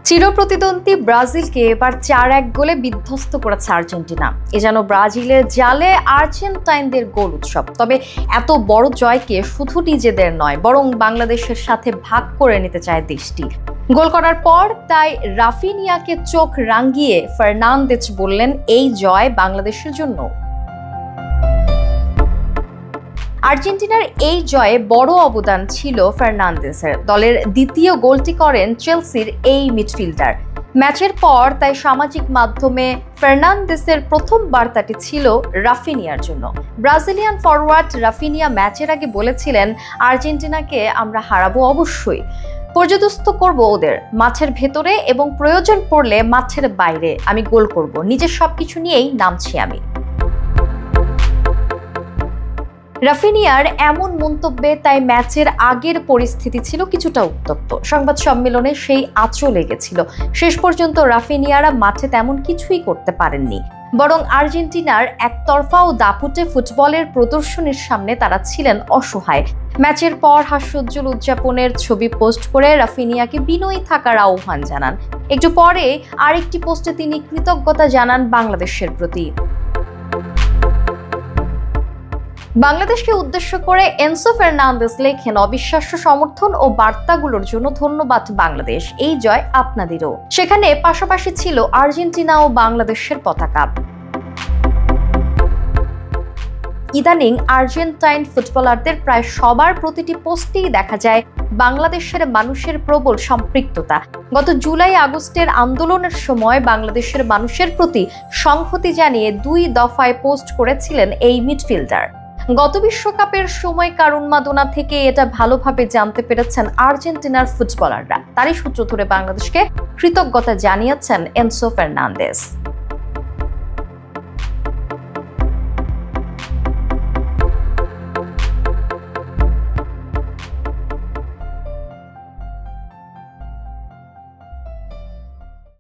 চিরপ্রতিদ্বন্দ্বী ব্রাজিলকে এবার ৪-১ গোলে বিধ্বস্ত করেছে আর্জেন্টিনা। এ যেন ব্রাজিলের জালে আর্জেন্টাইনদের গোল উৎসব। তবে এত বড় জয়কে শুধু নিজেদের নয়, বরং বাংলাদেশের সাথে ভাগ করে নিতে চায় দেশটি। গোল করার পর তাই রাফিনিয়াকে চোখ রাঙিয়ে ফার্নান্দেজ বললেন, এই জয় বাংলাদেশের জন্য। আর্জেন্টিনার এই জয়ে বড় অবদান ছিল ফার্নান্দেজের। দলের দ্বিতীয় গোলটি করেন চেলসির এই মিডফিল্ডার। ম্যাচের পর তাই সামাজিক মাধ্যমে ফার্নান্দেজের প্রথম বার্তাটি ছিল রাফিনিয়ার জন্য। ব্রাজিলিয়ান ফরওয়ার্ড রাফিনিয়া ম্যাচের আগে বলেছিলেন, আর্জেন্টিনাকে আমরা হারাবো অবশ্যই, পর্যদস্ত করব ওদের মাঠের ভেতরে এবং প্রয়োজন পড়লে মাঠের বাইরে আমি গোল করব, নিজের সবকিছু নিয়েই নামছি আমি। রাফিনিয়ার এমন মন্তব্যে তাই ম্যাচের আগের পরিস্থিতি ছিল কিছুটা উত্তপ্ত। সংবাদ সম্মেলনে সেই আঁচও লেগেছিল। শেষ পর্যন্ত রাফিনিয়ারা মাঠে তেমন কিছুই করতে পারেননি, বরং আর্জেন্টিনার একতরফা ও দাপুটে ফুটবলের প্রদর্শনীর সামনে তারা ছিলেন অসহায়। ম্যাচের পর হাস্যোজ্জ্বল উদযাপনের ছবি পোস্ট করে রাফিনিয়াকে বিনয়ী থাকার আহ্বান জানান। একটু পরে আরেকটি পোস্টে তিনি কৃতজ্ঞতা জানান বাংলাদেশের প্রতি। বাংলাদেশকে উদ্দেশ্য করে এনসো ফার্নান্দেজ লেখেন, অবিশ্বাস্য সমর্থন ও বার্তাগুলোর জন্য ধন্যবাদ বাংলাদেশ, এই জয় আপনাদেরও। সেখানে পাশাপাশি ছিল আর্জেন্টিনা ও বাংলাদেশের পতাকা। ইদানিং আর্জেন্টাইন ফুটবলারদের প্রায় সবার প্রতিটি পোস্টেই দেখা যায় বাংলাদেশের মানুষের প্রবল সম্পৃক্ততা। গত জুলাই আগস্টের আন্দোলনের সময় বাংলাদেশের মানুষের প্রতি সংহতি জানিয়ে 2 দফায় পোস্ট করেছিলেন এই মিডফিল্ডার। গত বিশ্বকাপের সময়কার উন্মাদনা থেকে এটা ভালোভাবে জানতে পেরেছেন আর্জেন্টিনার ফুটবলাররা। তারই সূত্র ধরে বাংলাদেশকে কৃতজ্ঞতা জানিয়েছেন এনসো ফার্নান্দেজ।